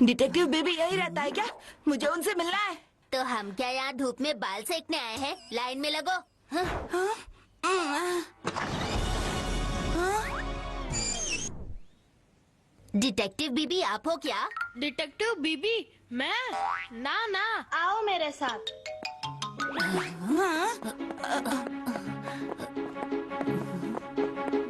Detective baby यही रहता है क्या? मुझे उनसे मिलना है। तो हम क्या यहाँ धूप में बाल सेकने आए हैं? लाइन में लगो। डिटेक्टिव बीबी आप हो क्या? डिटेक्टिव बीबी मैं ना आओ मेरे साथ।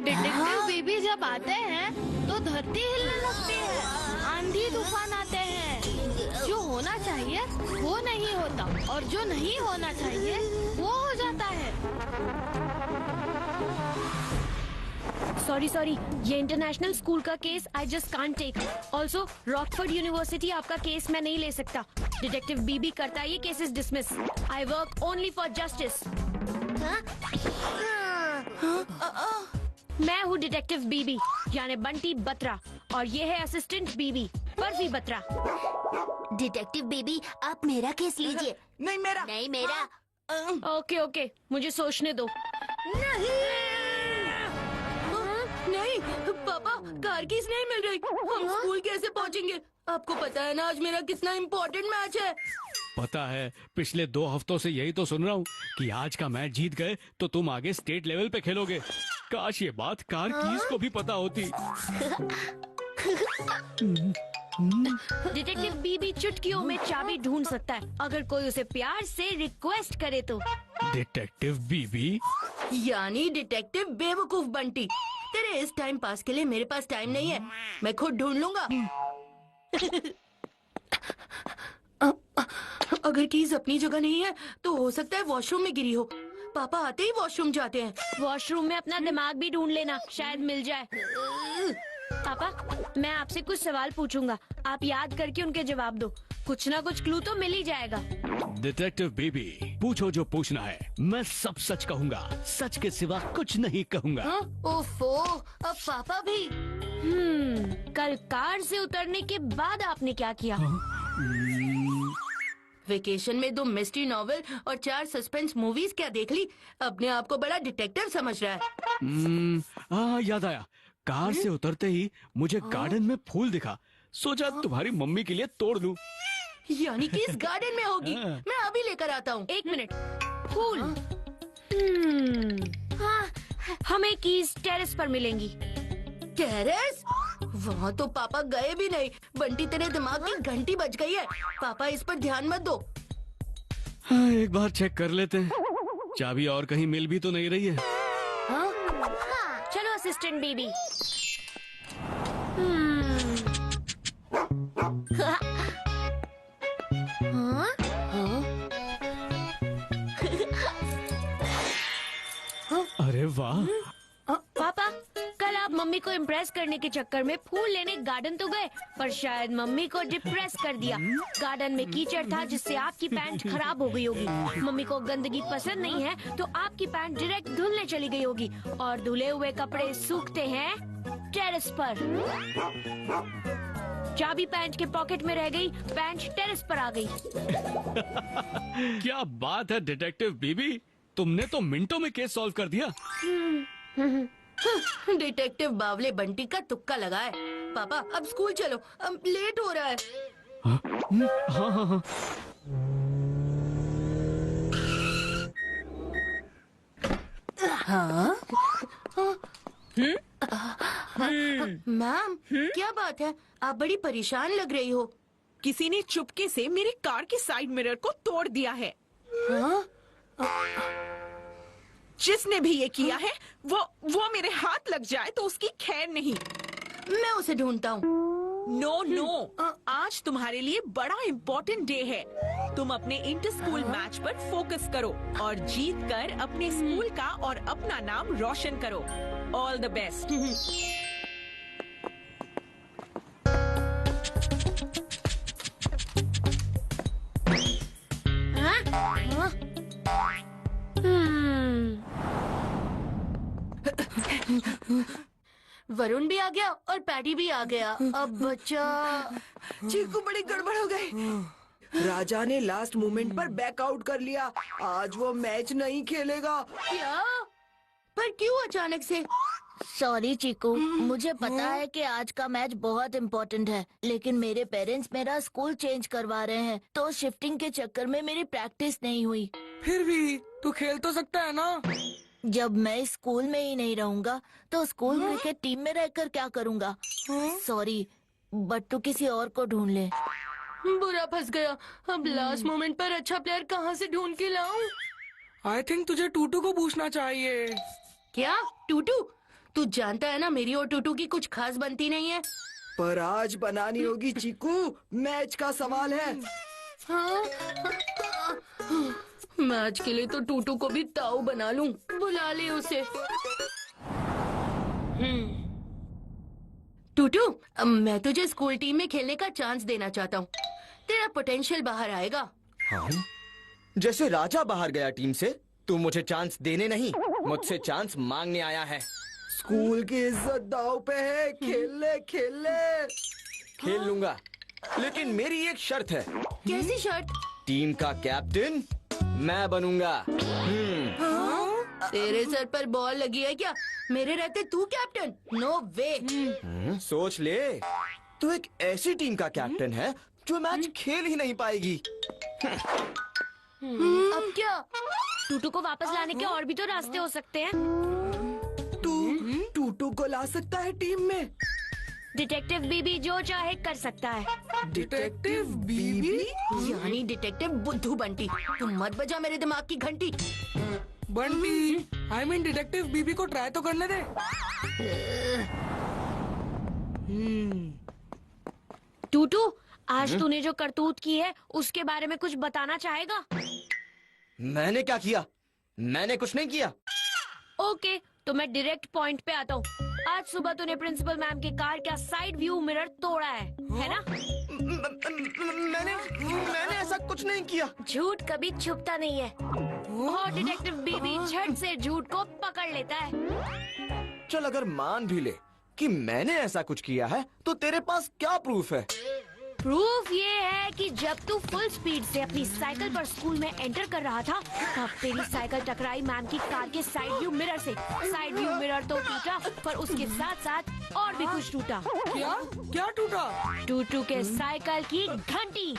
डिटेक्टिव बीबी जब आते हैं तो धरती हिलने लगती है, आंधी तूफान आते हैं। जो होना चाहिए वो नहीं होता और जो नहीं होना चाहिए वो हो जाता है। सॉरी, ये इंटरनेशनल स्कूल का case I just can't take. Also Rockford University आपका केस मैं नहीं ले सकता। डिटेक्टिव बीबी करता है ये cases dismiss. I work only for justice. मैं हूँ डिटेक्टिव बीबी यानी बंटी बत्रा और ये है असिस्टेंट बीबी बर्फी बत्रा। डिटेक्टिव बीबी आप मेरा केस लीजिए। नहीं मेरा। नहीं मेरा। ओके, मुझे सोचने दो। नहीं पापा, कार कीज नहीं मिल रही। हम स्कूल कैसे पहुंचेंगे? आपको पता है ना आज मेरा कितना इम्पोर्टेंट मैच है। पता है, पिछले 2 हफ्तों से यही तो सुन रहा हूँ कि आज का मैच जीत गए तो तुम आगे स्टेट लेवल पे खेलोगे। काश ये बात कार कीज को भी पता होती। डिटेक्टिव बीबी चुटकियों में चाबी ढूंढ सकता है अगर कोई उसे प्यार से रिक्वेस्ट करे तो। डिटेक्टिव बीबी यानी डिटेक्टिव बेवकूफ बंटी। तेरे इस टाइम पास के लिए मेरे पास टाइम नहीं है, मैं खुद ढूंढ लूंगा। अगर कीज अपनी जगह नहीं है तो हो सकता है वॉशरूम में गिरी हो। पापा आते ही वॉशरूम जाते हैं। वॉशरूम में अपना दिमाग भी ढूंढ लेना, शायद मिल जाए। पापा मैं आपसे कुछ सवाल पूछूंगा, आप याद करके उनके जवाब दो। कुछ ना कुछ क्लू तो मिल ही जाएगा। डिटेक्टिव बीबी पूछो जो पूछना है, मैं सब सच कहूँगा, सच के सिवा कुछ नहीं कहूँगा। ओफो, अब पापा भी। कल कार से उतरने के बाद आपने क्या किया? वेकेशन में 2 मिस्ट्री नॉवेल और 4 सस्पेंस मूवीज क्या देख ली। अपने आप को बड़ा डिटेक्टिव समझ रहा है। याद आया, कार से उतरते ही मुझे गार्डन में फूल दिखा, सोचा तुम्हारी मम्मी के लिए तोड़ लूं। यानी कि इस गार्डन में होगी। मैं अभी लेकर आता हूँ। 1 मिनट। फूल। हमें कीज टेरेस पर मिलेंगी। टेरेस? वहाँ तो पापा गए भी नहीं। बंटी तेरे दिमाग की घंटी बज गई है। पापा इस पर ध्यान मत दो। एक बार चेक कर लेते हैं, चाबी और कहीं मिल भी तो नहीं रही है। चलो असिस्टेंट बेबी। अरे वाह। पापा कल आप मम्मी को इम्प्रेस करने के चक्कर में फूल लेने गार्डन तो गए, पर शायद मम्मी को डिप्रेस कर दिया। गार्डन में कीचड़ था जिससे आपकी पैंट खराब हो गई होगी। मम्मी को गंदगी पसंद नहीं है तो आपकी पैंट डायरेक्ट धुलने चली गई होगी और धुले हुए कपड़े सूखते हैं टेरेस पर। चाबी पैंट के पॉकेट में रह गई, पैंट टेरेस पर आ गई। क्या बात है डिटेक्टिव बीबी, तुमने तो मिनटों में केस सॉल्व कर दिया। डिटेक्टिव बावले बंटी का तुक्का लगा है। पापा अब स्कूल चलो, अब लेट हो रहा है। हाँ। मैम क्या बात है, आप बड़ी परेशान लग रही हो। किसी ने चुपके से मेरी कार के साइड मिरर को तोड़ दिया है। जिसने भी ये किया है वो मेरे हाथ लग जाए तो उसकी खैर नहीं। मैं उसे ढूंढता हूँ। नो, आज तुम्हारे लिए बड़ा इम्पोर्टेंट डे है। तुम अपने इंटर स्कूल मैच पर फोकस करो और जीत कर अपने स्कूल का और अपना नाम रोशन करो। All the best. वरुण भी आ गया और पैडी भी आ गया। अब बच्चा चीकू बड़ी गड़बड़ हो गई। राजा ने लास्ट मोमेंट पर बैकआउट कर लिया। आज वो मैच नहीं खेलेगा। क्या? पर क्यों अचानक से? सॉरी चीकू, मुझे पता है कि आज का मैच बहुत इम्पोर्टेंट है, लेकिन मेरे पेरेंट्स मेरा स्कूल चेंज करवा रहे हैं, तो शिफ्टिंग के चक्कर में मेरी प्रैक्टिस नहीं हुई। फिर भी तू खेल तो सकता है ना। जब मैं स्कूल में ही नहीं रहूंगा तो स्कूल क्रिकेट टीम में रहकर क्या करूंगा? सॉरी, बट तू किसी और को ढूंढ ले। बुरा फंस गया। अब लास्ट मोमेंट पर अच्छा प्लेयर कहाँ से ढूंढ के लाऊं? आई थिंक तुझे टूटू को पूछना चाहिए। क्या टूटू? तू जानता है ना मेरी और टूटू की कुछ खास बनती नहीं है। पर आज बनानी होगी चीकू, मैच का सवाल है। हाँ? मैच के लिए तो टूटू को भी ताऊ बना लूं। बुला ले उसे। टूटू, मैं तुझे स्कूल टीम में खेलने का चांस देना चाहता हूँ। तेरा पोटेंशियल बाहर आएगा। हाँ? जैसे राजा बाहर गया टीम से, तू मुझे चांस देने नहीं, मुझसे चांस मांगने आया है। स्कूल की इज्जत दाव पे है। खेल ले, खेल ले। खेल लूंगा, लेकिन मेरी एक शर्त है। कैसी शर्त? टीम का कैप्टन मैं बनूंगा। तेरे सर पर बॉल लगी है क्या? मेरे रहते तू कैप्टन? नो वे। सोच ले, तू एक ऐसी टीम का कैप्टन है जो मैच खेल ही नहीं पाएगी। अब क्या? टूटू को वापस लाने के और भी तो रास्ते हो सकते हैं। तू टूटू को ला सकता है टीम में। डिटेक्टिव बीबी जो चाहे कर सकता है। डिटेक्टिव बीबी? यानी डिटेक्टिव बुद्धू बंटी। तुम मत बजा मेरे दिमाग की घंटी। बंटी, आई मीन डिटेक्टिव बीबी को ट्राई तो करने दे। टूटू, आज तूने जो करतूत की है उसके बारे में कुछ बताना चाहेगा? मैंने क्या किया? मैंने कुछ नहीं किया। ओके, तो मैं डायरेक्ट पॉइंट पे आता हूँ। आज सुबह तूने प्रिंसिपल मैम की कार का साइड व्यू मिरर तोड़ा है ना? मैंने ऐसा कुछ नहीं किया। झूठ कभी छुपता नहीं है और डिटेक्टिव बीबी झट से झूठ को पकड़ लेता है। चल, अगर मान भी ले कि मैंने ऐसा कुछ किया है, तो तेरे पास क्या प्रूफ है? प्रूफ ये है कि जब तू फुल स्पीड से अपनी साइकिल पर स्कूल में एंटर कर रहा था, तब तेरी साइकिल टकराई मैम की कार के साइड व्यू मिरर से। साइड व्यू मिरर तो टूटा, पर उसके साथ साथ और भी कुछ टूटा। क्या क्या टूटा? टूटू के साइकिल की घंटी,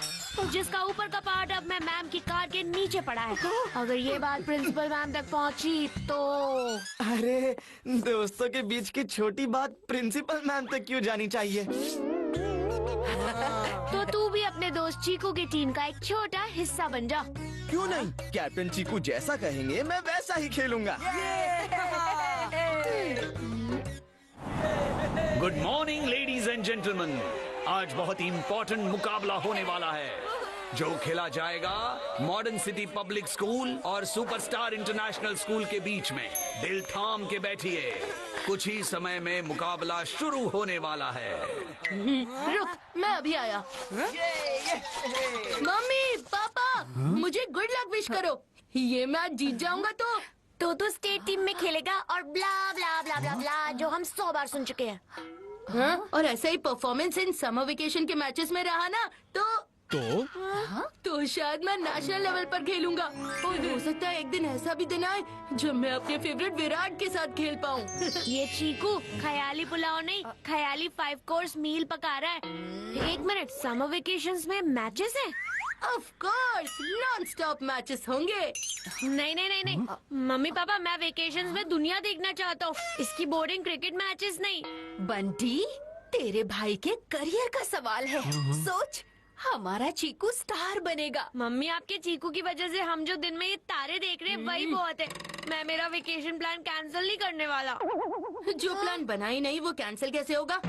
जिसका ऊपर का पार्ट अब मैं मैम की कार के नीचे पड़ा है। अगर ये बात प्रिंसिपल मैम तक पहुंची तो अरे, दोस्तों के बीच की छोटी बात प्रिंसिपल मैम तक क्यों जानी चाहिए? तो तू भी अपने दोस्त चीकू की टीम का एक छोटा हिस्सा बन जा। क्यों नहीं? कैप्टन चीकू जैसा कहेंगे मैं वैसा ही खेलूंगा। Good morning ladies and gentleman. आज बहुत इम्पोर्टेंट मुकाबला होने वाला है, जो खेला जाएगा मॉडर्न सिटी पब्लिक स्कूल और सुपरस्टार इंटरनेशनल स्कूल के बीच में। दिल थाम के बैठिए, कुछ ही समय में मुकाबला शुरू होने वाला है। रुक, मैं अभी आया। मम्मी, पापा, मुझे गुड लक विश करो। ये मैच जीत जाऊंगा तो स्टेट टीम में खेलेगा और ब्ला ब्ला ब्ला ब्ला ब्ला, जो हम 100 बार सुन चुके हैं। हाँ? और ऐसा ही परफॉर्मेंस इन समर वेकेशन के मैचेस में रहा ना तो शायद मैं नेशनल लेवल पर खेलूंगा। और हो सकता है एक दिन ऐसा भी दिन आए जब मैं अपने फेवरेट विराट के साथ खेल पाऊँ। ये चीकू ख्याली पुलाव नहीं, ख्याली 5 कोर्स मील पका रहा है। एक मिनट, समर वेकेशंस में मैचेस हैं? Of course, non stop matches होंगे। नहीं, मम्मी पापा, मैं वेकेशंस में दुनिया देखना चाहता हूँ, इसकी बोर्डिंग क्रिकेट मैचेस नहीं। बंटी, तेरे भाई के करियर का सवाल है। सोच, हमारा चीकू स्टार बनेगा। मम्मी, आपके चीकू की वजह से हम जो दिन में ये तारे देख रहे हैं वही बहुत है। मैं मेरा वेकेशन प्लान कैंसिल नहीं करने वाला। जो प्लान बना ही नहीं वो कैंसिल कैसे होगा?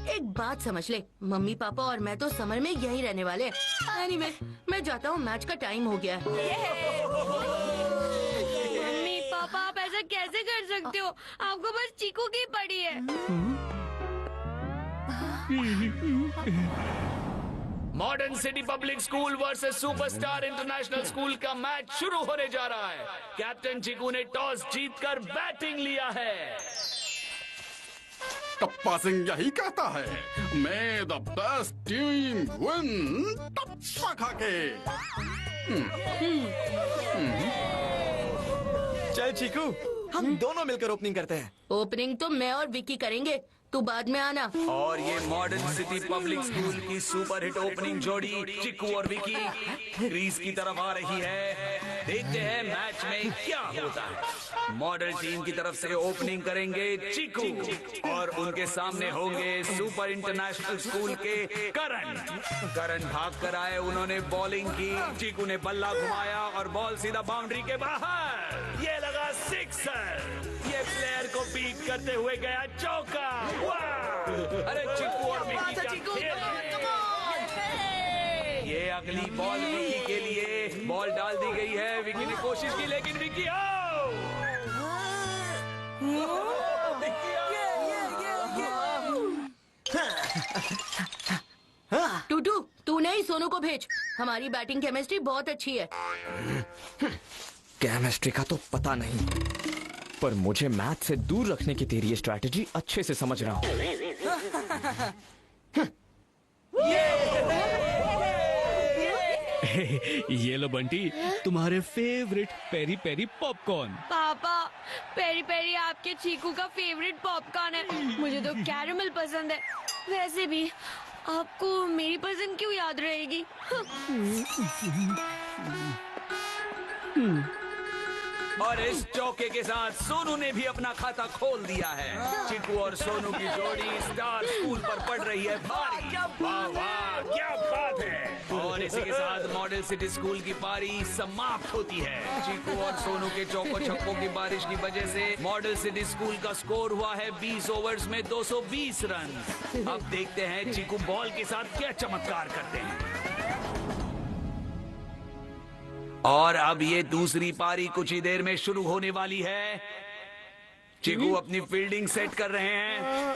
एक बात समझ ले, मम्मी पापा और मैं तो समर में यहीं रहने वाले हैं। एनीवे, मैं जाता हूँ, मैच का टाइम हो गया है। मम्मी पापा, आप ऐसा कैसे कर सकते हो? आपको बस चीकू की पड़ी है। Modern city public school versus superstar international school का मैच शुरू होने जा रहा है। कैप्टन चीकू ने टॉस जीतकर बैटिंग लिया है। टप्पा सिंह यही कहता है, मैं द बेस्ट टीम विन टप्पा खा के। चल चीकू, हम दोनों मिलकर ओपनिंग करते हैं। ओपनिंग तो मैं और विकी करेंगे, तू बाद में आना। और ये मॉडर्न सिटी पब्लिक स्कूल की सुपरहिट ओपनिंग जोड़ी चिकू और विकी क्रीज की तरफ आ रही है। देखते हैं मैच में क्या होता है। मॉडल टीम की तरफ से ओपनिंग करेंगे चिकू और उनके सामने होंगे सुपर इंटरनेशनल स्कूल के करण भाग कर आए, उन्होंने बॉलिंग की, चिकू ने बल्ला घुमाया और बॉल सीधा बाउंड्री के बाहर। ये लगा सिक्सर, ये प्लेयर को बीट करते हुए गया चौका। वाह! अरे चिकू और विकी क्या खेल है। ये अगली बॉल विकी के लिए, बॉल डाल दी गई है, विकी ने कोशिश की लेकिन विकी टूटू, तू नहीं सोनू को भेज, हमारी बैटिंग केमिस्ट्री बहुत अच्छी है। केमिस्ट्री का तो पता नहीं, पर मुझे मैथ से दूर रखने की तेरी ये स्ट्रैटेजी अच्छे से समझ रहा हूँ। ये लो बंटी, तुम्हारे फेवरेट पेरी पेरी पॉपकॉर्न। पापा, पेरी पेरी आपके चीकू का फेवरेट पॉपकॉर्न है, मुझे तो कैरमल पसंद है। वैसे भी आपको मेरी पसंद क्यों याद रहेगी? और इस चौके के साथ सोनू ने भी अपना खाता खोल दिया है। चिकू और सोनू की जोड़ी स्टार स्कूल पर पड़ रही है भारी। वाह वाह, क्या बात है। और इसी के साथ मॉडल सिटी स्कूल की पारी समाप्त होती है। चिकू और सोनू के चौको छक्कों की बारिश की वजह से मॉडल सिटी स्कूल का स्कोर हुआ है 20 ओवर्स में 220 रन। अब देखते हैं चिकू बॉल के साथ क्या चमत्कार करते हैं। और अब ये दूसरी पारी कुछ ही देर में शुरू होने वाली है। चिकू अपनी फील्डिंग सेट कर रहे हैं।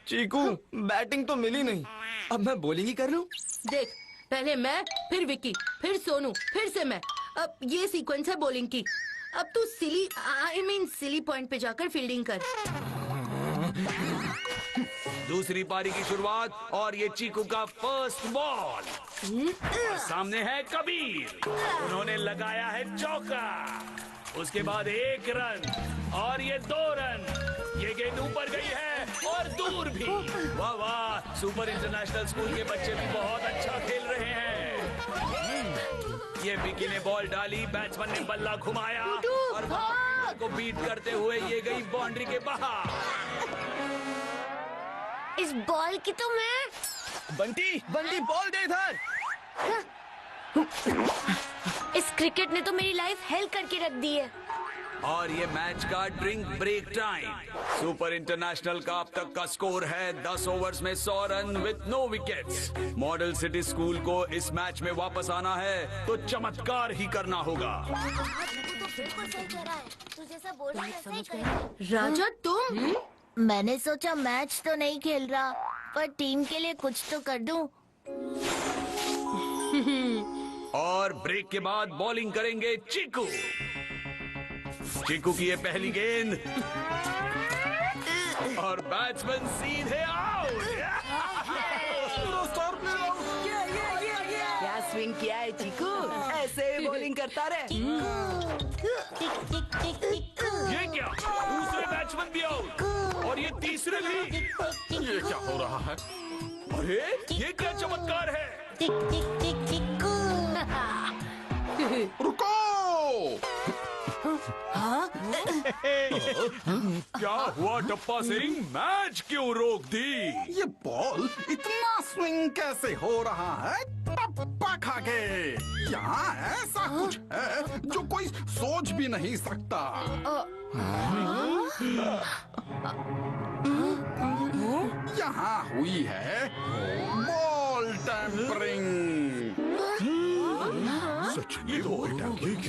चीकू, बैटिंग तो मिली नहीं, अब मैं बॉलिंग ही कर लूं? देख, पहले मैं, फिर विकी, फिर सोनू, फिर से मैं। अब ये सीक्वेंस है बॉलिंग की। अब तू सिली पॉइंट पे जाकर फील्डिंग कर। दूसरी पारी की शुरुआत और ये चीकू का फर्स्ट बॉल। और सामने है कबीर, उन्होंने लगाया है चौका। उसके बाद 1 रन और ये 2 रन। ये गेंद ऊपर गई है और दूर भी। वाह वाह, सुपर इंटरनेशनल स्कूल के बच्चे भी बहुत अच्छा खेल रहे हैं। ये विकी ने बॉल डाली, बैट्समैन ने बल्ला घुमाया और बॉल को बीट करते हुए ये गई बाउंड्री के बाहर। इस बॉल की तो मैं बंटी बॉल दे इधर। इस क्रिकेट ने तो मेरी लाइफ हेल करके रख दी है। और ये मैच का drink break time. Super international का अब तक का स्कोर है 10 ओवर्स में 100 run with no wickets. Model city school को इस मैच में वापस आना है तो चमत्कार ही करना होगा। राजा, तुम? मैंने सोचा मैच तो नहीं खेल रहा, पर टीम के लिए कुछ तो कर दूं। और ब्रेक के बाद बॉलिंग करेंगे चिकू। चिकू की ये पहली गेंद और बैट्समैन सीधे आउट। क्या स्विंग किया है चिकू, ऐसे बॉलिंग करता रहे। ये क्या, दूसरे बैट्समैन भी आउट और ये तीसरे भी। ये क्या हो रहा है? अरे ये क्या चमत्कार है। रुको! क्या हुआ टप्पा सिंह, मैच क्यों रोक दी? ये बॉल इतना स्विंग कैसे हो रहा है? टप्पा खा के। यहाँ ऐसा कुछ है जो कोई सोच भी नहीं सकता। यहाँ हुई है बॉल टैंपरिंग। सच में बॉल टैंपरिंग?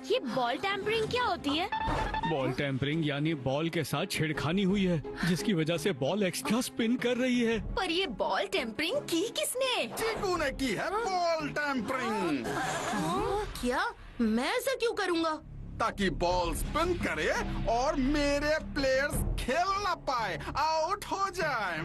ये बॉल टैंपरिंग क्या होती है? बॉल टैंपरिंग यानी बॉल के साथ छेड़खानी हुई है, जिसकी वजह से बॉल एक्स्ट्रा स्पिन कर रही है। पर ये बॉल टेम्परिंग की किसने? चिकू ने की है बॉल टैंपरिंग, क्या? मैं ऐसा क्यों करूँगा? ताकि बॉल स्पिन करे और मेरे प्लेयर्स खेल ना पाए, आउट हो जाए।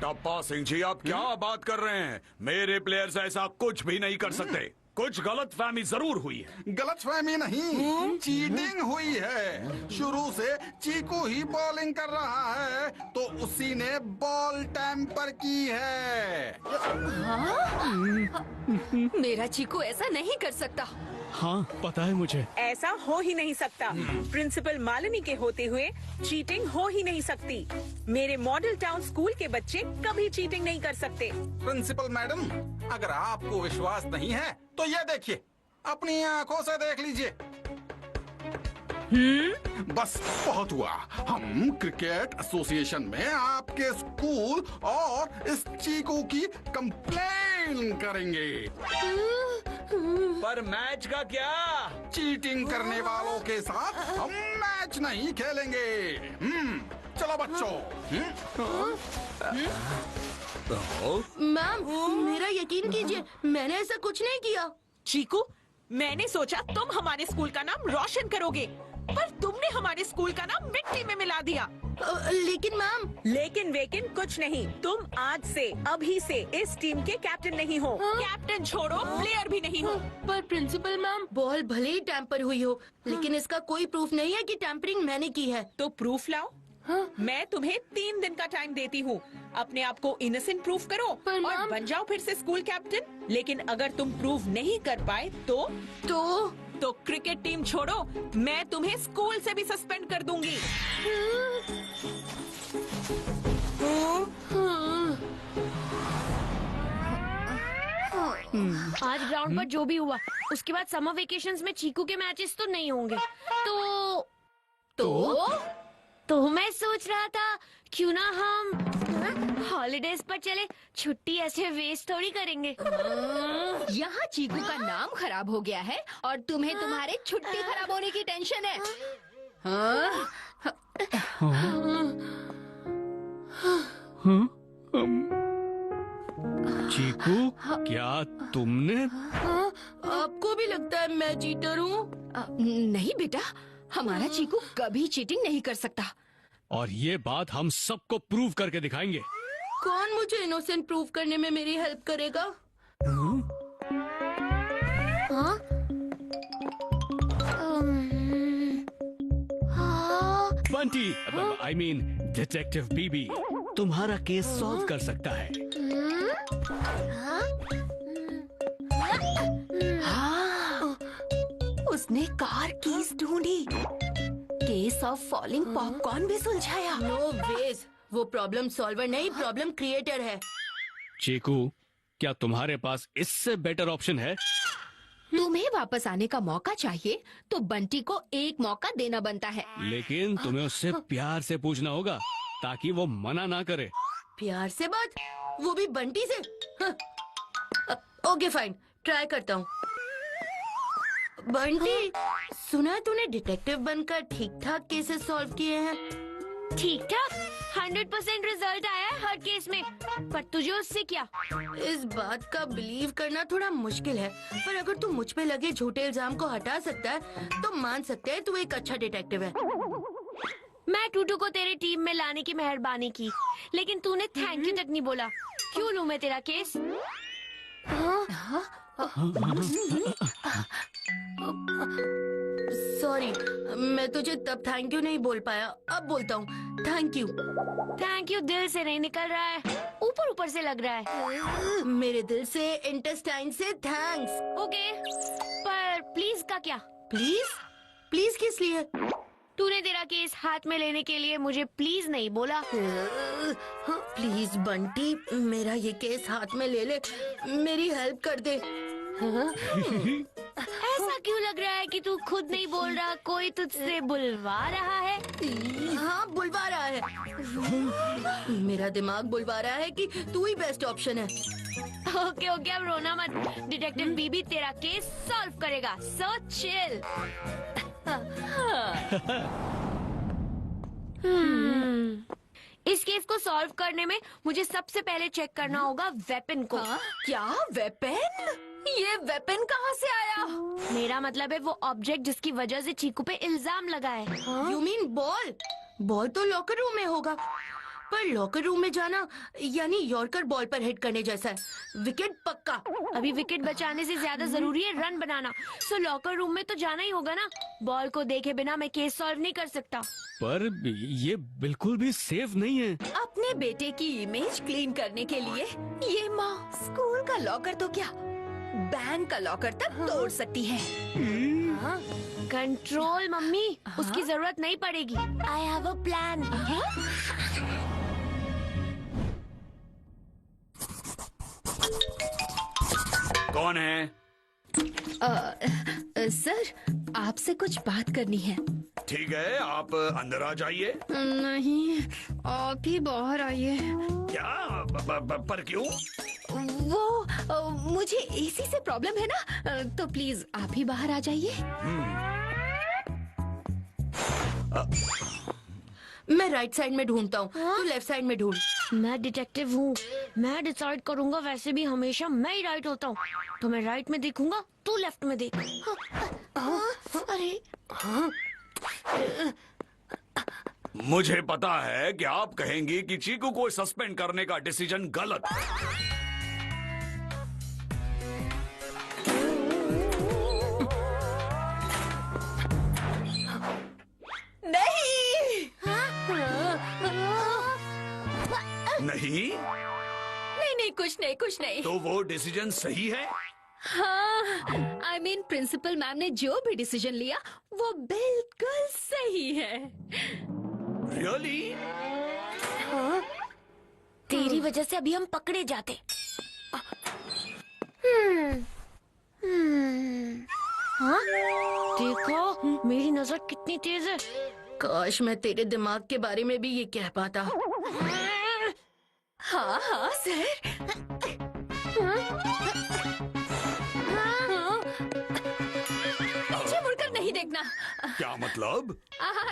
टप्पा सिंह जी, आप क्या बात कर रहे हैं? मेरे प्लेयर्स ऐसा कुछ भी नहीं कर सकते। कुछ गलतफहमी जरूर हुई है। गलतफहमी नहीं, चीटिंग हुई है। शुरू से चीकू ही बॉलिंग कर रहा है, तो उसी ने बॉल टैम्पर की है। मेरा चीकू ऐसा नहीं कर सकता। हाँ पता है मुझे। ऐसा हो ही नहीं सकता। प्रिंसिपल मालिनी के होते हुए चीटिंग हो ही नहीं सकती। मेरे मॉडल टाउन स्कूल के बच्चे कभी चीटिंग नहीं कर सकते। प्रिंसिपल मैडम, अगर आपको विश्वास नहीं है तो ये देखिए, अपनी आंखों से देख लीजिए। बस बहुत हुआ। हम क्रिकेट एसोसिएशन में आपके स्कूल और इस चीकू की कंप्लेन करेंगे। पर मैच का क्या? चीटिंग करने वालों के साथ हम मैच नहीं खेलेंगे। चलो बच्चों। मैम, मेरा यकीन कीजिए, मैंने ऐसा कुछ नहीं किया। चीकू, मैंने सोचा तुम हमारे स्कूल का नाम रोशन करोगे, पर तुमने हमारे स्कूल का नाम मिट्टी में मिला दिया। लेकिन मैम। लेकिन वेकिन कुछ नहीं। तुम आज से, अभी से इस टीम के कैप्टन नहीं हो। कैप्टन छोड़ो, प्लेयर भी नहीं हो। पर प्रिंसिपल मैम, बॉल भले ही टैम्पर हुई हो, लेकिन इसका कोई प्रूफ नहीं है कि टैम्परिंग मैंने की है। तो प्रूफ लाओ। मैं तुम्हें 3 दिन का टाइम देती हूँ। अपने आप को इनोसेंट प्रूफ करो और बन जाओ फिर से स्कूल कैप्टन। लेकिन अगर तुम प्रूफ नहीं कर पाए तो क्रिकेट टीम छोड़ो, मैं तुम्हें स्कूल से भी सस्पेंड कर दूंगी। आज ग्राउंड पर जो भी हुआ, उसके बाद समर वेकेशंस में चीकू के मैचेस तो नहीं होंगे। तो मैं सोच रहा था, क्यों ना हम हॉलिडेज पर चले। छुट्टी ऐसे वेस्ट थोड़ी करेंगे। यहाँ चीकू का नाम खराब हो गया है और तुम्हें तुम्हारे छुट्टी खराब होने की टेंशन है। चीकू, क्या तुमने? आपको भी लगता है मैं चीटर हूँ? नहीं बेटा, हमारा चीकू कभी चीटिंग नहीं कर सकता। और ये बात हम सबको प्रूव करके दिखाएंगे। कौन मुझे इनोसेंट प्रूव करने में मेरी हेल्प करेगा? बंटी, आई मीन डिटेक्टिव बीबी, तुम्हारा केस सॉल्व कर सकता है। उसने कार कीज ढूंढी, केस ऑफ फॉलिंग पॉपकॉर्न भी सुलझाया। नो वेज, वो प्रॉब्लम सॉल्वर नहीं, प्रॉब्लम क्रिएटर है। चीकू, क्या तुम्हारे पास इससे बेटर ऑप्शन है? तुम्हें वापस आने का मौका चाहिए तो बंटी को एक मौका देना बनता है। लेकिन तुम्हें उससे प्यार से पूछना होगा ताकि वो मना ना करे। प्यार से बात, वो भी बंटी से? ओके फाइन, ट्राई करता हूँ। बंटी, सुना है तूने डिटेक्टिव बनकर ठीक ठाक केसेस सॉल्व किए हैं? ठीक ठाक 100% रिजल्ट आया है हर केस में, पर तुझे उससे क्या? इस बात का बिलीव करना थोड़ा मुश्किल है, पर अगर तू मुझ पे लगे झूठे इल्जाम को हटा सकता है तो मान सकते हैं तू एक अच्छा डिटेक्टिव है। मैं टूटू को तेरे टीम में लाने की मेहरबानी की, लेकिन तूने थैंक यू तक नहीं बोला। क्यों लूं मैं तेरा केस? सॉरी, मैं तुझे तब थैंक यू नहीं बोल पाया, अब बोलता हूँ थैंक यू। थैंक यू दिल से नहीं निकल रहा है, ऊपर ऊपर से लग रहा है। मेरे दिल से, इंटेस्टाइन से थैंक्स। ओके, पर प्लीज का क्या? प्लीज? प्लीज किस लिए? तूने तेरा केस हाथ में लेने के लिए मुझे प्लीज नहीं बोला। प्लीज बंटी, मेरा ये केस हाथ में ले ले, मेरी हेल्प कर दे। ऐसा क्यों लग रहा है कि तू खुद नहीं बोल रहा, कोई तुझसे बुलवा रहा है? हाँ, बुलवा रहा है। मेरा दिमाग बुलवा रहा है कि तू ही बेस्ट ऑप्शन है। ओके, अब रोना मत। डिटेक्टिव बीबी तेरा केस सॉल्व करेगा, सो चिल। इस केस को सॉल्व करने में मुझे सबसे पहले चेक करना होगा वेपन को। क्या वेपन? ये वेपन कहाँ से आया? मेरा मतलब है वो ऑब्जेक्ट जिसकी वजह से चीकू पे इल्जाम लगा है। You mean ball? बॉल तो लॉकर रूम में होगा। पर लॉकर रूम में जाना यानी यॉर्कर बॉल पर हिट करने जैसा है। विकेट पक्का। अभी विकेट बचाने से ज्यादा जरूरी है रन बनाना। सो लॉकर रूम में तो जाना ही होगा ना। बॉल को देखे बिना मैं केस सॉल्व नहीं कर सकता। पर ये बिल्कुल भी सेफ नहीं है। अपने बेटे की इमेज क्लीन करने के लिए ये माँ स्कूल का लॉकर तो क्या, बैंक का लॉकर तक तोड़ सकती है। कंट्रोल मम्मी, उसकी जरूरत नहीं पड़ेगी। I have a plan. कौन है? सर, आपसे कुछ बात करनी है। ठीक है, आप अंदर आ जाइए। नहीं, आप ही बाहर आइए। क्या? पर क्यों? वो मुझे एसी से प्रॉब्लम है ना, तो प्लीज आप ही बाहर आ जाइए। मैं राइट साइड में ढूंढता हूँ, तू लेफ्ट साइड में ढूंढ। मैं डिटेक्टिव हूँ, मैं डिसाइड करूँगा। वैसे भी हमेशा मैं ही राइट होता हूँ, तो मैं राइट में देखूंगा, तू लेफ्ट में देख। अरे मुझे पता है कि आप कहेंगी कि चीकू को सस्पेंड करने का डिसीजन गलत है। नहीं नहीं, कुछ नहीं। तो वो डिसीजन सही है? हाँ, I mean, प्रिंसिपल मैम ने जो भी डिसीजन लिया वो बिल्कुल सही है। रियली? तेरी वजह से अभी हम पकड़े जाते। हाँ? देखो मेरी नजर कितनी तेज है। काश मैं तेरे दिमाग के बारे में भी ये कह पाता। हाँ सर। पीछे मुड़कर नहीं देखना। क्या मतलब?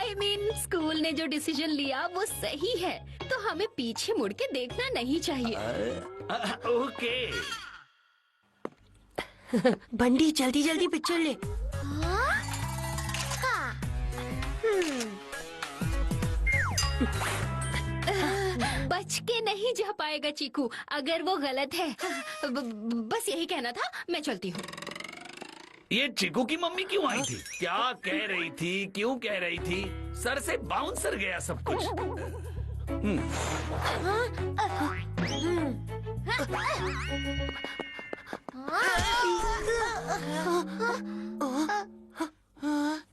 I mean, स्कूल ने जो डिसीजन लिया वो सही है, तो हमें पीछे मुड़ के देखना नहीं चाहिए। ओके। बंडी जल्दी जल्दी पिक्चर ले। बच के नहीं जा पाएगा चीकू, अगर वो गलत है। बस यही कहना था, मैं चलती हूँ। ये चीकू की मम्मी क्यों आई थी? क्या कह रही थी? क्यों कह रही थी? सर से बाउंसर गया सब कुछ।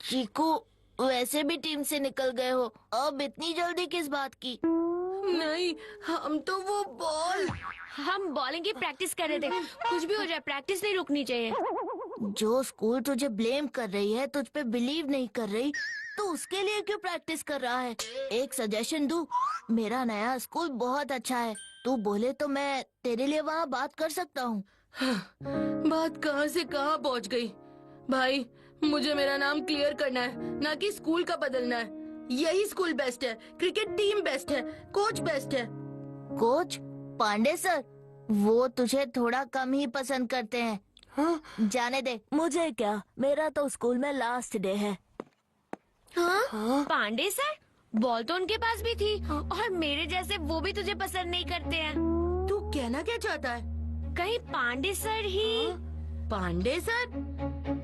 चीकू, वैसे भी टीम से निकल गए हो, अब इतनी जल्दी किस बात की? नहीं, हम तो वो बॉल। हम बॉलिंग की प्रैक्टिस कर रहे थे। कुछ भी हो जाए, प्रैक्टिस नहीं रुकनी चाहिए। जो स्कूल तुझे ब्लेम कर रही है, तुझ पे बिलीव नहीं कर रही, तो उसके लिए क्यों प्रैक्टिस कर रहा है? एक सजेशन दूं, मेरा नया स्कूल बहुत अच्छा है, तू बोले तो मैं तेरे लिए वहाँ बात कर सकता हूँ। बात कहाँ से कहाँ पहुँच गई। भाई, मुझे मेरा नाम क्लियर करना है, ना कि स्कूल का बदलना है। यही स्कूल बेस्ट है, क्रिकेट टीम बेस्ट है, कोच बेस्ट है। कोच पांडे सर, वो तुझे थोड़ा कम ही पसंद करते हैं। हाँ? जाने दे, मुझे क्या, मेरा तो स्कूल में लास्ट डे है। हाँ? पांडे सर, बॉल तो उनके पास भी थी, और मेरे जैसे वो भी तुझे पसंद नहीं करते हैं। तू कहना क्या चाहता है? कहीं पांडे सर ही? पांडे सर?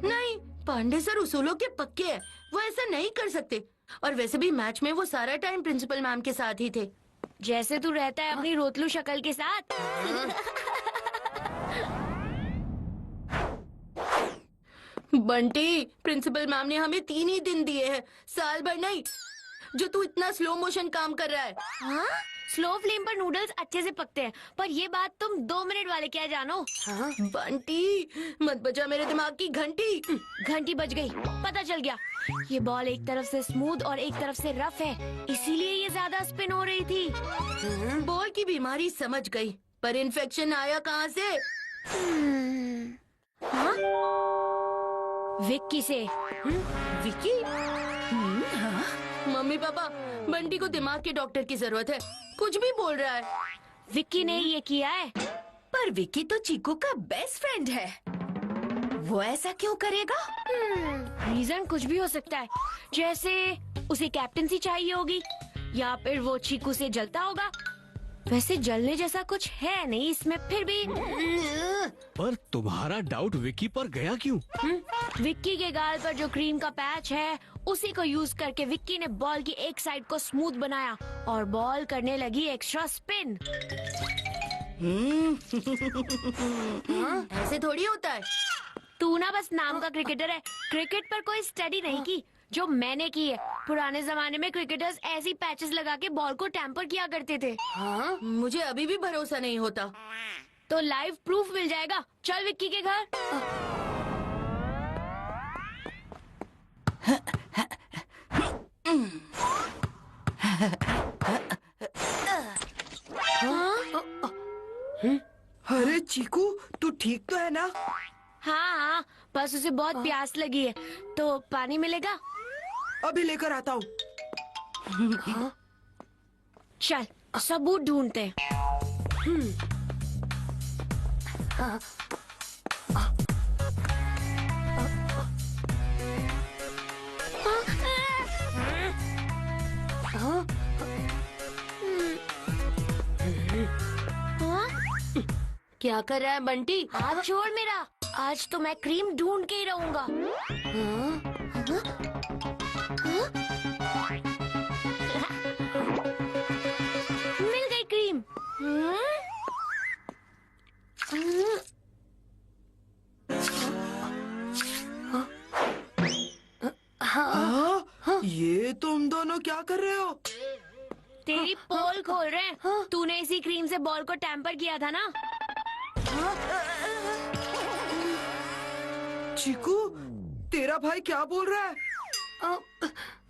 नहीं, पांडे सर उसूलों के पक्के हैं, वो ऐसा नहीं कर सकते। और वैसे भी मैच में वो सारा टाइम प्रिंसिपल मैम के साथ ही थे। जैसे तू रहता है अपनी रोतलू शक्ल के साथ। बंटी, प्रिंसिपल मैम ने हमें 3 ही दिन दिए हैं, साल भर नहीं। जो तू इतना स्लो मोशन काम कर रहा है। हाँ? स्लो फ्लेम पर नूडल्स अच्छे से पकते हैं, पर ये बात तुम 2 मिनट वाले क्या जानो। हाँ? बंटी, मत बजा मेरे दिमाग की घंटी। घंटी बज गई, पता चल गया। ये बॉल एक तरफ से स्मूथ और एक तरफ से रफ है, इसीलिए ये ज्यादा स्पिन हो रही थी। बॉल की बीमारी समझ गई, पर इन्फेक्शन आया कहाँ से? हाँ? विक्की से। विक्की? मम्मी पापा, बंटी को दिमाग के डॉक्टर की जरूरत है, कुछ भी बोल रहा है। विक्की ने ये किया है। पर विक्की तो चीकू का बेस्ट फ्रेंड है, वो ऐसा क्यों करेगा? रीजन कुछ भी हो सकता है, जैसे उसे कैप्टनसी चाहिए होगी, या फिर वो चीकू से जलता होगा। वैसे जलने जैसा कुछ है नहीं इसमें, फिर भी पर तुम्हारा डाउट विक्की पर गया क्यों? विक्की के गाल पर जो क्रीम का पैच है उसी को यूज करके विक्की ने बॉल की एक साइड को स्मूथ बनाया और बॉल करने लगी एक्स्ट्रा स्पिन। ऐसे थोड़ी होता है। तू ना बस नाम का क्रिकेटर है, क्रिकेट पर कोई स्टडी नहीं की जो मैंने की है। पुराने जमाने में क्रिकेटर्स ऐसी पैचेस लगा के बॉल को टैम्पर किया करते थे। हाँ, मुझे अभी भी भरोसा नहीं होता। तो लाइव प्रूफ मिल जाएगा। चल विक्की के घर। अरे चीकू, तू ठीक तो है ना? हाँ, बस उसे बहुत प्यास लगी है, तो पानी मिलेगा? अभी लेकर आता हूँ। चल सबूत ढूंढते हैं। क्या कर रहा है बंटी? हाथ छोड़ मेरा। आज तो मैं क्रीम ढूंढ के ही रहूंगा। मिल गई क्रीम। ये तुम दोनों क्या कर रहे हो? तेरी पोल खोल रहे हैं। तूने इसी क्रीम से बॉल को टैम्पर किया था ना? चीकू, तेरा भाई क्या बोल रहा है?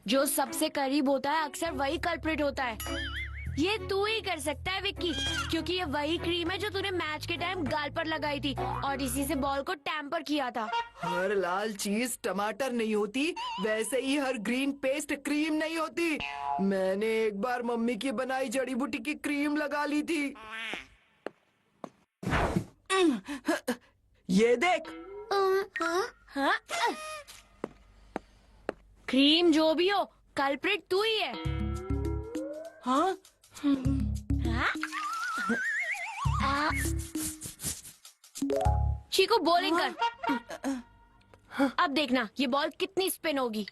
जो सबसे करीब होता है अक्सर वही कल्प्रिट होता है। ये तू ही कर सकता है विक्की, क्योंकि ये वही क्रीम है जो तूने मैच के टाइम गाल पर लगाई थी और इसी से बॉल को टैम्पर किया था। हर लाल चीज टमाटर नहीं होती, वैसे ही हर ग्रीन पेस्ट क्रीम नहीं होती। मैंने एक बार मम्मी की बनाई जड़ी बूटी की क्रीम लगा ली थी। ये देख। हाँ? क्रीम जो भी हो, कल्प्रिट तू ही है। हाँ? चीकू बॉलिंग कर। अब देखना ये बॉल कितनी स्पिन होगी।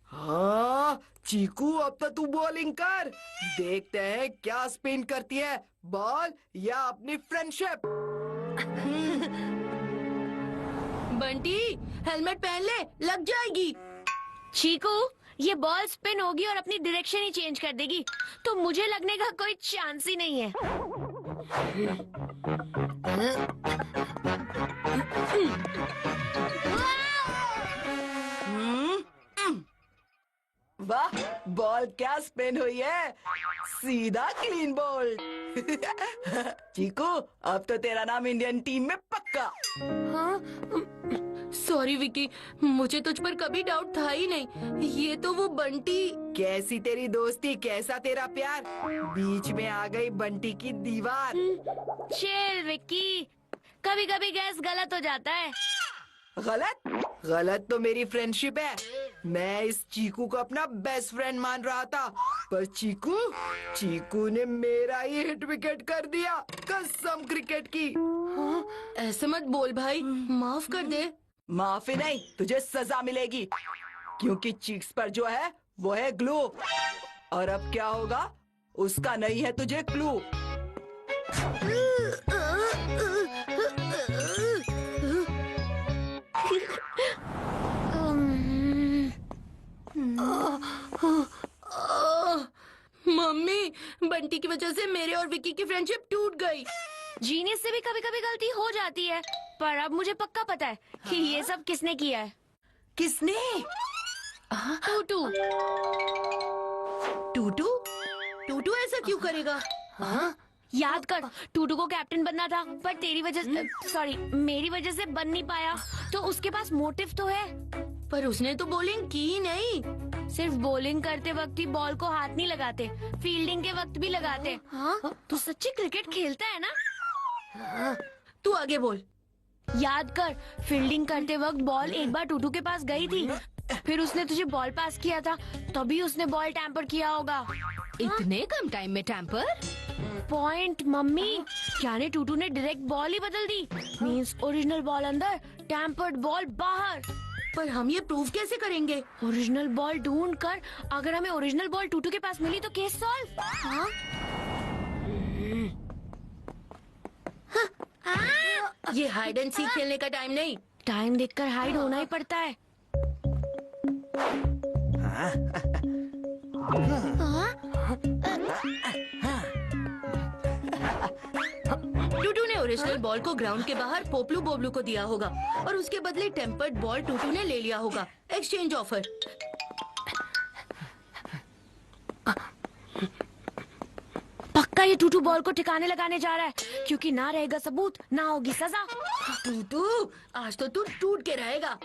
हाँ चीकू, अब तो तू बॉलिंग कर। देखते हैं क्या स्पिन करती है, बॉल या अपनी फ्रेंडशिप। बंटी हेलमेट पहन ले, लग जाएगी। चीकू, ये बॉल स्पिन होगी और अपनी डायरेक्शन ही चेंज कर देगी, तो मुझे लगने का कोई चांस ही नहीं है। वाह, बॉल क्या स्पिन हुई है, सीधा क्लीन बॉल। चीकू, अब तो तेरा नाम इंडियन टीम में पक्का। सॉरी विकी, मुझे तुझ पर कभी डाउट था ही नहीं। ये तो वो बंटी। कैसी तेरी दोस्ती, कैसा तेरा प्यार, बीच में आ गई बंटी की दीवार। चिल विक्की, कभी कभी गैस गलत हो जाता है। गलत? गलत तो मेरी फ्रेंडशिप है। मैं इस चीकू को अपना बेस्ट फ्रेंड मान रहा था, पर चीकू ने मेरा ही हिट विकेट कर दिया, कसम क्रिकेट की। ऐसे मत बोल भाई, माफ कर दे। माफी नहीं, तुझे सजा मिलेगी, क्योंकि चीक्स पर जो है वो है ग्लू, और अब क्या होगा उसका नहीं है तुझे क्लू। मम्मी, बंटी की वजह से मेरे और विकी की फ्रेंडशिप टूट गई। जीनियस से भी कभी कभी गलती हो जाती है, पर अब मुझे पक्का पता है कि ये सब किसने किया है। किसने? टूटू। टूटू? टूटू ऐसा क्यों करेगा? याद कर, टूटू को कैप्टन बनना था, पर तेरी वजह सॉरी मेरी वजह से बन नहीं पाया, तो उसके पास मोटिव तो है। पर उसने तो बॉलिंग की ही नहीं। सिर्फ बॉलिंग करते वक्त ही बॉल को हाथ नहीं लगाते, फील्डिंग के वक्त भी लगाते। तू सच्ची क्रिकेट खेलता है ना? तू आगे बोल। याद कर, फील्डिंग करते वक्त बॉल एक बार टूटू के पास गई थी, फिर उसने तुझे बॉल पास किया था, तभी उसने बॉल टैम्पर किया होगा। इतने कम टाइम में टैम्पर? पॉइंट मम्मी, यानी टूटू ने डायरेक्ट बॉल ही बदल दी। मींस ओरिजिनल बॉल अंदर, टैम्पर्ड बॉल बाहर। पर हम ये प्रूव कैसे करेंगे? ओरिजिनल बॉल ढूंढ कर, अगर हमें ओरिजिनल बॉल टूटू के पास मिली तो केस सॉल्व। हाँ? ये हाइड एंड सीक खेलने का टाइम नहीं। टाइम देखकर हाइड होना ही पड़ता है। टूटू ने ओरिजिनल बॉल को ग्राउंड के बाहर पोपलू बोबलू को दिया होगा और उसके बदले टेम्पर्ड बॉल टूटू ने ले लिया होगा। Exchange offer. पक्का ये टूटू बॉल को ठिकाने लगाने जा रहा है, क्योंकि ना रहेगा सबूत ना होगी सजा। टूटू, आज तो तू टूट के रहेगा।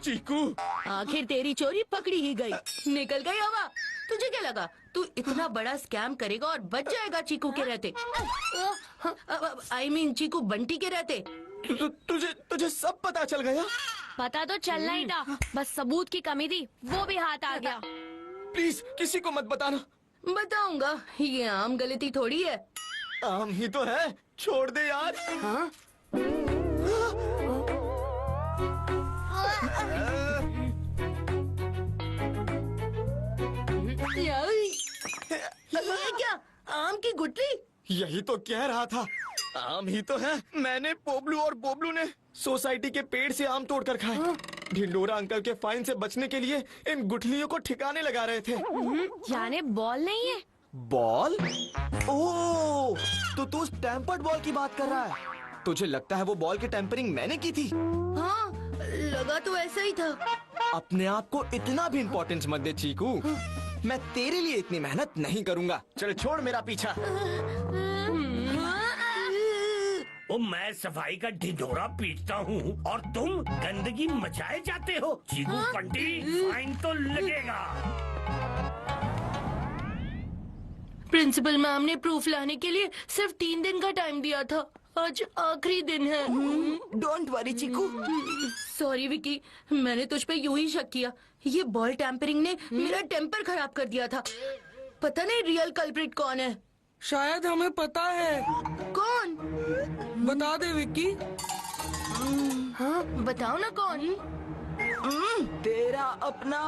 चीकू, आखिर तेरी चोरी पकड़ी ही गई। निकल गई हवा। तुझे क्या लगा तू इतना बड़ा स्कैम करेगा और बच जाएगा चीकू के रहते? आई मीन चीकू बंटी के रहते। तुझे तुझे सब पता चल गया? पता तो चलना ही था, बस सबूत की कमी थी, वो भी हाथ आ गया। प्लीज किसी को मत बताना। बताऊंगा, ये आम गलती थोड़ी है। आम ही तो है, छोड़ दे यार। हाँ? ये क्या, आम की गुठली? यही तो कह रहा था, आम ही तो है। मैंने पोबलू और बोबलू ने सोसाइटी के पेड़ से आम तोड़कर खाए। ढिंडोरा अंकल के फाइन से बचने के लिए इन गुठलियों को ठिकाने लगा रहे थे। जाने बॉल नहीं है। बॉल? ओह, तो तू उस टेम्पर्ड बॉल की बात कर रहा है। तुझे लगता है वो बॉल की टेम्परिंग मैंने की थी? हाँ, लगा तो ऐसा ही था। अपने आप को इतना भी इम्पोर्टेंस मत दे चीकू। मैं तेरे लिए इतनी मेहनत नहीं करूंगा। चल छोड़ मेरा पीछा। ओ, मैं सफाई का ढिंढोरा पीटता हूँ और तुम गंदगी मचाए जाते हो। चीकू पंटी, फाइन तो लगेगा। प्रिंसिपल मैम ने प्रूफ लाने के लिए सिर्फ 3 दिन का टाइम दिया था। आज आखिरी दिन है। Don't worry Chiku. Sorry Vicky, मैंने तुझ पे यूं ही शक किया। ये बॉल टैम्परिंग ने मेरा टेम्पर खराब कर दिया था। पता नहीं रियल कल्प्रिट कौन है। शायद हमें पता है। कौन? बता दे विक्की। हाँ, बताओ ना कौन। तेरा अपना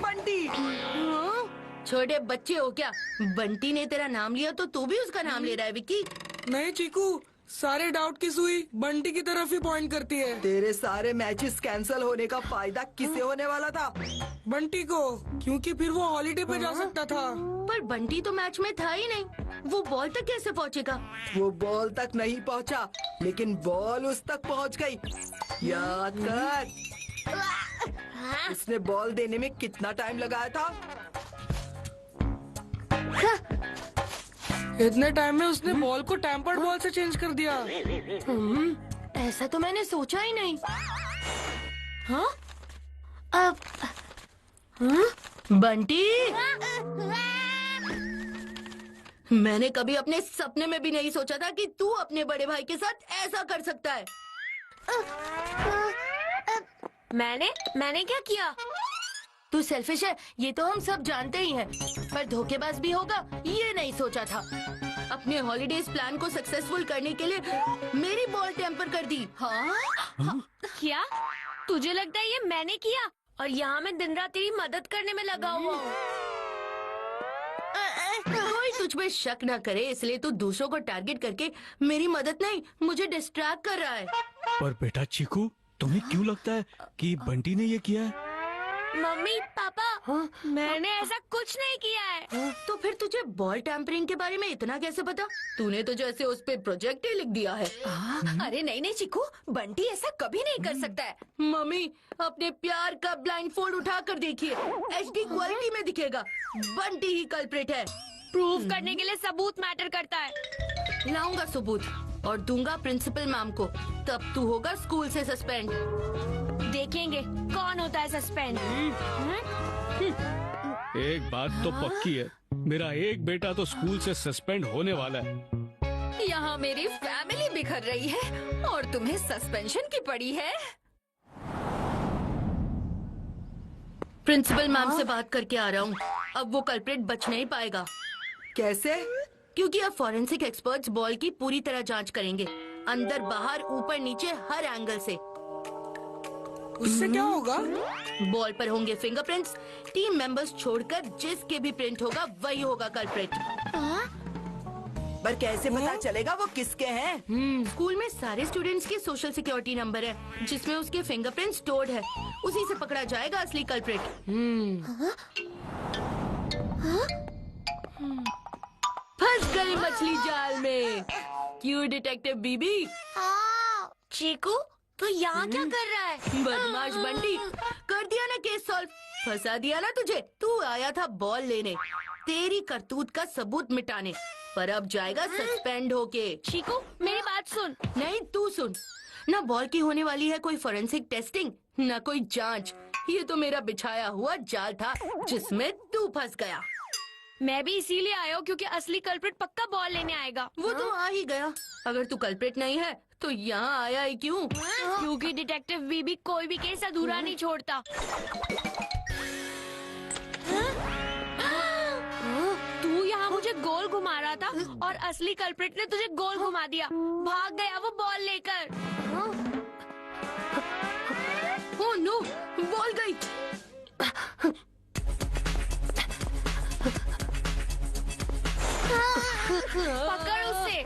बंटी। हाँ? छोटे बच्चे हो क्या? बंटी ने तेरा नाम लिया तो तू भी उसका नाम ले रहा है विकी? नहीं चीकू, सारे डाउट की सुई बंटी की तरफ ही पॉइंट करती है। तेरे सारे मैचेस कैंसिल होने का फायदा किसे होने वाला था? बंटी को, क्योंकि फिर वो हॉलीडे पे जा सकता था। पर बंटी तो मैच में था ही नहीं। वो बॉल तक कैसे पहुंचेगा? वो बॉल तक नहीं पहुंचा, लेकिन बॉल उस तक पहुंच गई। याद कर, उसने बॉल देने में कितना टाइम लगाया था? इतने टाइम में उसने बॉल को टैम्पर्ड बॉल से चेंज कर दिया। ऐसा तो मैंने सोचा ही नहीं। हाँ? अब बंटी, मैंने कभी अपने सपने में भी नहीं सोचा था कि तू अपने बड़े भाई के साथ ऐसा कर सकता है। मैंने क्या किया? तू सेल्फिश है, ये तो हम सब जानते ही हैं, पर धोखेबाज भी होगा ये नहीं सोचा था। अपने हॉलीडेज प्लान को सक्सेसफुल करने के लिए मेरी बॉल टेम्पर कर दी। हाँ? क्या तुझे लगता है ये मैंने किया? और यहाँ मैं दिन रात तेरी मदद करने में लगा हुआ हूँ। कोई तुझ पे शक ना करे, इसलिए तू दूसरों को टारगेट करके मेरी मदद नहीं, मुझे डिस्ट्रैक्ट कर रहा है। पर बेटा चीकू, तुम्हें क्यों लगता है कि बंटी ने ये किया है? मम्मी पापा, मैंने ऐसा कुछ नहीं किया है। तो फिर तुझे बॉल टैम्परिंग के बारे में इतना कैसे पता? तूने तो जैसे उस पे प्रोजेक्ट ही लिख दिया है। अरे नहीं चीकू, बंटी ऐसा कभी नहीं कर सकता है। मम्मी, अपने प्यार का ब्लाइंड फोल्ड उठा कर देखिए, HD क्वालिटी में दिखेगा। बंटी ही कल्प्रिट है। प्रूफ करने के लिए सबूत मैटर करता है। लाऊंगा सबूत और दूंगा प्रिंसिपल मैम को, तब तू होगा स्कूल से सस्पेंड। देखेंगे कौन होता है सस्पेंड। एक बात तो पक्की है, मेरा एक बेटा तो स्कूल से सस्पेंड होने वाला है। यहाँ मेरी फैमिली बिखर रही है और तुम्हें सस्पेंशन की पड़ी है। प्रिंसिपल मैम से बात करके आ रहा हूँ। अब वो कल्प्रिट बच नहीं पाएगा। कैसे? क्योंकि अब फॉरेंसिक एक्सपर्ट्स बॉल की पूरी तरह जांच करेंगे, अंदर बाहर ऊपर नीचे हर एंगल से। उससे क्या होगा? बॉल पर होंगे फिंगरप्रिंट्स। टीम मेंबर्स छोड़कर जिसके भी प्रिंट होगा वही होगा कल्प्रिट। पर कैसे पता चलेगा वो किसके हैं? स्कूल में सारे स्टूडेंट्स के सोशल सिक्योरिटी नंबर है, जिसमें उसके फिंगरप्रिंट स्टोर्ड है। उसी से पकड़ा जाएगा असली कल्प्रिट। फंस गई मछली जाल में। क्यों डिटेक्टिव बीबी? चीकू तू यहाँ क्या कर रहा है? बदमाश बंटी, कर दिया ना केस सॉल्व। फंसा दिया ना तुझे। तू आया था बॉल लेने, तेरी करतूत का सबूत मिटाने, पर अब जाएगा सस्पेंड होके। चीकू मेरी बात सुन। नहीं तू सुन। ना बॉल की होने वाली है कोई फोरेंसिक टेस्टिंग, ना कोई जांच। ये तो मेरा बिछाया हुआ जाल था जिसमें तू फंस गया। मैं भी इसीलिए आया हूँ क्योंकि असली कल्प्रिट पक्का बॉल लेने आएगा। वो तो आ ही गया। अगर तू कल्प्रिट नहीं है तो यहाँ आया ही क्यों? क्योंकि डिटेक्टिव बीबी कोई भी केस अधूरा नहीं छोड़ता। तू यहाँ मुझे गोल घुमा रहा था और असली कल्प्रिट ने तुझे गोल घुमा दिया। भाग गया वो बॉल लेकर। ओह नो, बॉल गई। पकड़ उसे।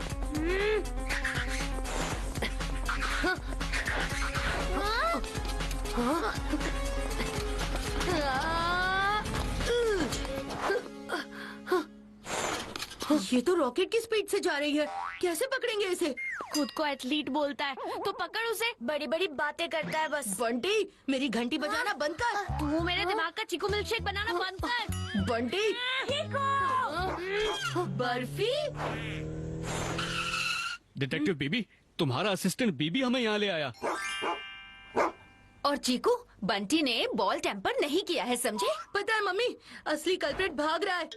ये तो रॉकेट की स्पीड से जा रही है। कैसे पकड़ेंगे इसे? खुद को एथलीट बोलता है तो पकड़ उसे। बड़ी बड़ी बातें करता है बस। बंटी, मेरी घंटी बजाना बंद कर। तू मेरे दिमाग का चीकू मिल्कशेक बनाना बंद कर। बंटी, बर्फी। डिटेक्टिव बीबी, तुम्हारा असिस्टेंट बीबी हमें यहाँ ले आया। और चीकू, बंटी ने बॉल टेम्पर नहीं किया है, समझे? पता है मम्मी, असली कल्प्रिट भाग रहा है।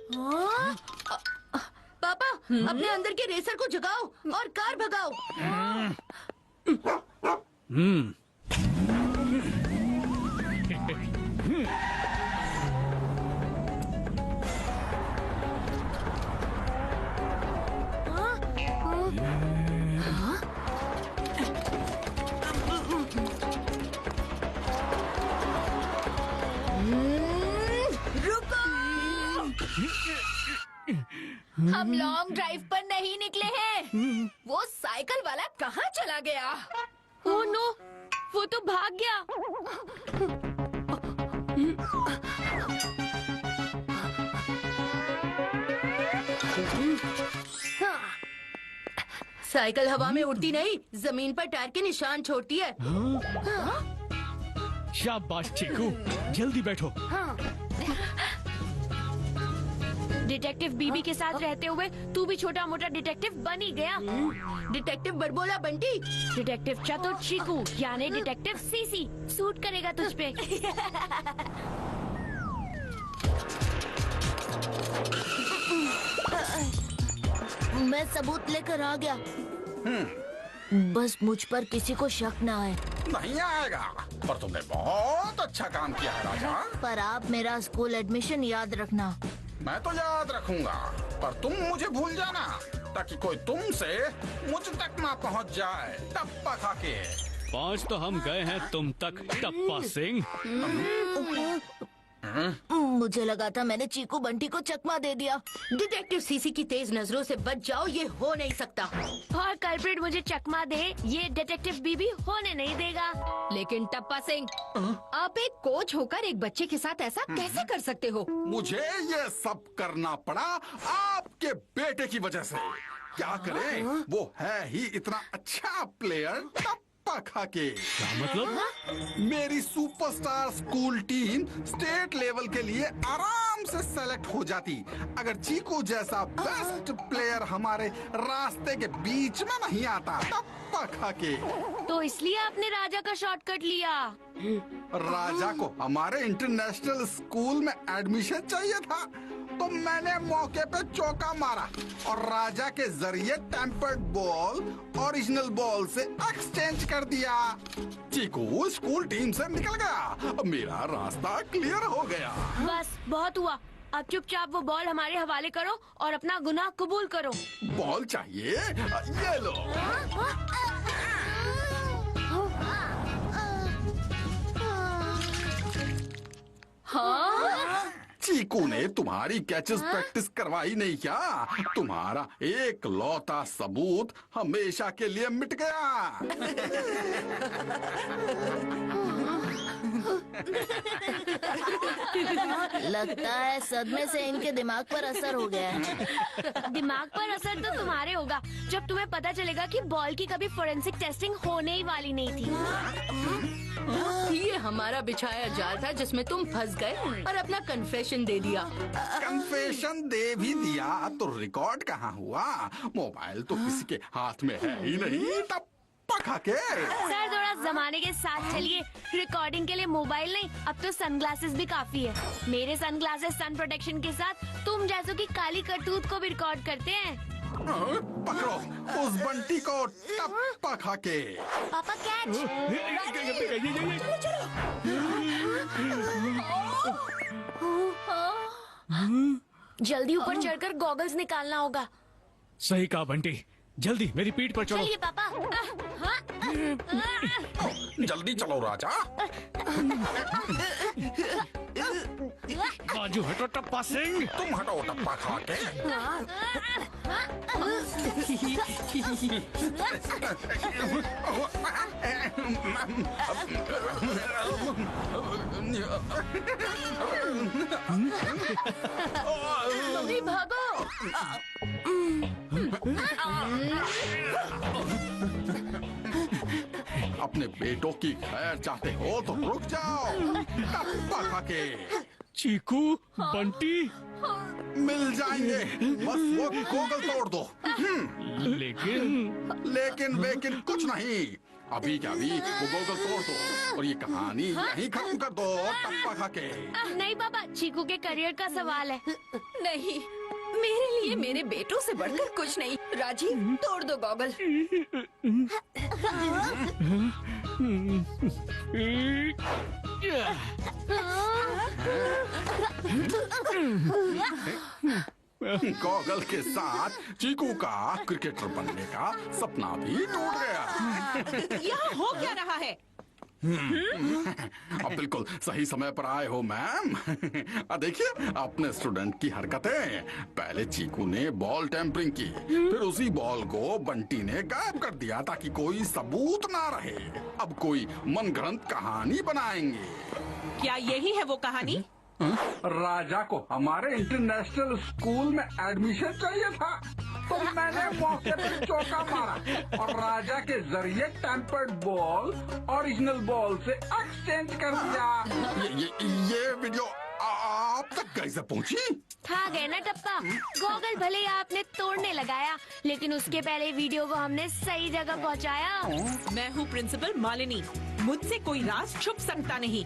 पापा, अपने अंदर के रेसर को जगाओ और कार भगाओ। हम लॉन्ग ड्राइव पर नहीं निकले हैं। वो साइकिल वाला कहाँ चला गया? ओह नो, वो तो भाग गया। साइकिल हवा में उड़ती नहीं, जमीन पर टायर के निशान छोड़ती है। शाबाश चीकू, जल्दी बैठो। डिटेक्टिव बीबी के साथ रहते हुए तू भी छोटा मोटा डिटेक्टिव बन ही गया। डिटेक्टिव बरबोला बंटी। डिटेक्टिव चतुर चीकू यानी डिटेक्टिव सीसी सूट करेगा तुझ पे। मैं सबूत लेकर आ गया। बस मुझ पर किसी को शक ना आए। नहीं आएगा, पर तुमने बहुत अच्छा काम किया है राजा। पर आप मेरा स्कूल एडमिशन याद रखना। मैं तो याद रखूंगा, पर तुम मुझे भूल जाना, ताकि कोई तुमसे मुझ तक ना पहुंच जाए टप्पा खा के। 5 तो हम गए हैं तुम तक, टप्पा सिंह। मुझे लगा था मैंने चीकू बंटी को चकमा दे दिया। डिटेक्टिव सीसी की तेज नजरों से बच जाओ, ये हो नहीं सकता। और कल्प्रिट मुझे चकमा दे, ये डिटेक्टिव बीबी होने नहीं देगा। लेकिन टप्पा सिंह, आप एक कोच होकर एक बच्चे के साथ ऐसा कैसे कर सकते हो? मुझे ये सब करना पड़ा आपके बेटे की वजह से। क्या करें, वो है ही इतना अच्छा प्लेयर टप्पा खा के। क्या मतलब? मेरी superstar school team state level के लिए आराम से सेलेक्ट हो जाती अगर चीकू जैसा बेस्ट प्लेयर हमारे रास्ते के बीच में नहीं आता टप्पा खा के। तो इसलिए आपने राजा का शॉर्टकट लिया। राजा को हमारे इंटरनेशनल स्कूल में एडमिशन चाहिए था, तो तो मैंने मौके पे चौका मारा और राजा के जरिए टेम्पर्ड बॉल ओरिजिनल बॉल से एक्सचेंज कर दिया। चीकू स्कूल टीम से निकल गया। मेरा रास्ता क्लियर हो गया। बस बहुत हुआ, अब चुपचाप वो बॉल हमारे हवाले करो और अपना गुनाह कबूल करो। बॉल चाहिए? ये लो। हाँ? चीकू ने तुम्हारी कैचेस प्रैक्टिस करवाई नहीं क्या? तुम्हारा एक लौता सबूत हमेशा के लिए मिट गया। लगता है सदमे से इनके दिमाग पर असर हो गया है। दिमाग पर असर तो तुम्हारे होगा जब तुम्हें पता चलेगा कि बॉल की कभी फोरेंसिक टेस्टिंग होने ही वाली नहीं थी। ये हमारा बिछाया जाल था जिसमें तुम फंस गए और अपना कन्फेशन दे दिया। कन्फेशन दे भी दिया तो रिकॉर्ड कहाँ हुआ? मोबाइल तो किसी के हाथ में है ही नहीं। तब पका के सर थोड़ा जमाने के साथ चलिए। रिकॉर्डिंग के लिए मोबाइल नहीं, अब तो सनग्लासेस भी काफी है। मेरे सनग्लासेस सन प्रोटेक्शन के साथ तुम जैसों की काली करतूत को भी रिकॉर्ड करते हैं। पकड़ो उस बंटी को टप्पा खा के। पापा कैच। जल्दी ऊपर चढ़कर गॉगल्स निकालना होगा। सही कहा बंटी, जल्दी मेरी पीठ पर चढ़ो। चलिए पापा। जल्दी चलो राजा। बाजू हटो टप्पा सिंह। तुम हटो टप्पा खा के। मम्मी भागो। अपने बेटों की खैर चाहते हो तो रुक जाओ। टप्पा खा के। चीकू, बंटी मिल जाएंगे, बस वो गोगल तोड़ दो। लेकिन कुछ नहीं। अभी क्या अभी वो गोगल तोड़ दो और ये कहानी यहीं खत्म कर दो टप्पा खा के। नहीं पापा, चीकू के करियर का सवाल है। नहीं, मेरे लिए मेरे बेटों से बढ़कर कुछ नहीं। राजीव तोड़ दो गॉगल। गॉगल के साथ चीकू का क्रिकेटर बनने का सपना भी टूट गया। यहाँ हो क्या रहा है? अब बिल्कुल सही समय पर आए हो मैम। देखिए अपने स्टूडेंट की हरकतें। पहले चीकू ने बॉल टेम्परिंग की, फिर उसी बॉल को बंटी ने गायब कर दिया ताकि कोई सबूत ना रहे। अब कोई मनगढ़ंत कहानी बनाएंगे। क्या यही है वो कहानी? राजा को हमारे इंटरनेशनल स्कूल में एडमिशन चाहिए था तो मैंने मौके पर चौका मारा और राजा के जरिए टेम्पर्ड बॉल ओरिजिनल बॉल से एक्सचेंज कर दिया। ये वीडियो आप तक कैसे पहुंची? था गए ना टप्पा, गॉगल भले ही आपने तोड़ने लगाया, लेकिन उसके पहले वीडियो को हमने सही जगह पहुंचाया। मैं हूँ प्रिंसिपल मालिनी, मुझसे कोई राज छुप सकता नहीं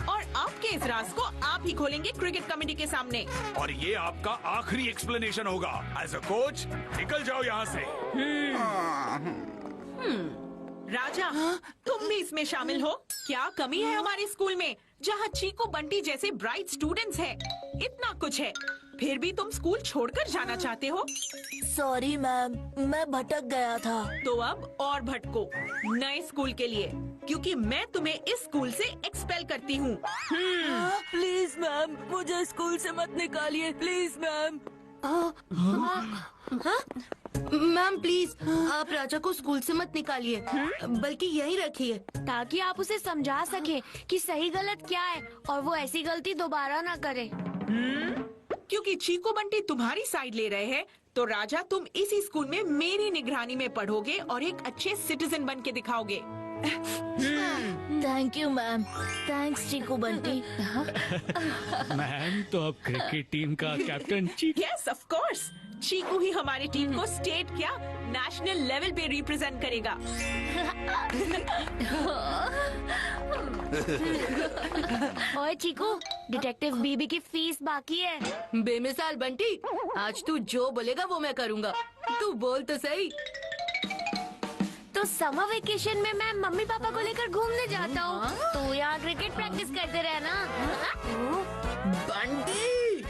और आपके इस राज को आप ही खोलेंगे क्रिकेट कमेटी के सामने। और ये आपका आखिरी एक्सप्लेनेशन होगा। एज अ कोच निकल जाओ यहाँ से। राजा, तुम भी इसमें शामिल हो। क्या कमी है हमारे स्कूल में जहाँ चीकू बंटी जैसे ब्राइट स्टूडेंट्स हैं? इतना कुछ है, फिर भी तुम स्कूल छोड़कर जाना चाहते हो? सॉरी मैम, मैं भटक गया था। तो अब और भटको नए स्कूल के लिए, क्योंकि मैं तुम्हें इस स्कूल से एक्सपेल करती हूँ। प्लीज मैम, मुझे स्कूल से मत निकालिए, प्लीज मैम। मैम प्लीज आप राजा को स्कूल से मत निकालिए, बल्कि यहीं रखिए ताकि आप उसे समझा सके कि सही गलत क्या है और वो ऐसी गलती दोबारा ना करे। क्योंकि चीकू बंटी तुम्हारी साइड ले रहे हैं, तो राजा तुम इसी स्कूल में मेरी निगरानी में पढ़ोगे और एक अच्छे सिटीजन बन के दिखाओगे। Thank you ma'am. Thanks Cheeku Bunty. Ma'am तो अब क्रिकेट टीम का captain Cheeku. Yes of course, Cheeku ही हमारी टीम को स्टेट क्या नेशनल लेवल पे रिप्रेजेंट करेगा। ओए चीकू, डिटेक्टिव बीबी की फीस बाकी है। बेमिसाल बंटी, आज तू जो बोलेगा वो मैं करूँगा। तू बोल तो सही। तो समर वेकेशन में मैं मम्मी पापा को लेकर घूमने जाता हूँ, तो यहाँ क्रिकेट प्रैक्टिस करते रहना। बंटी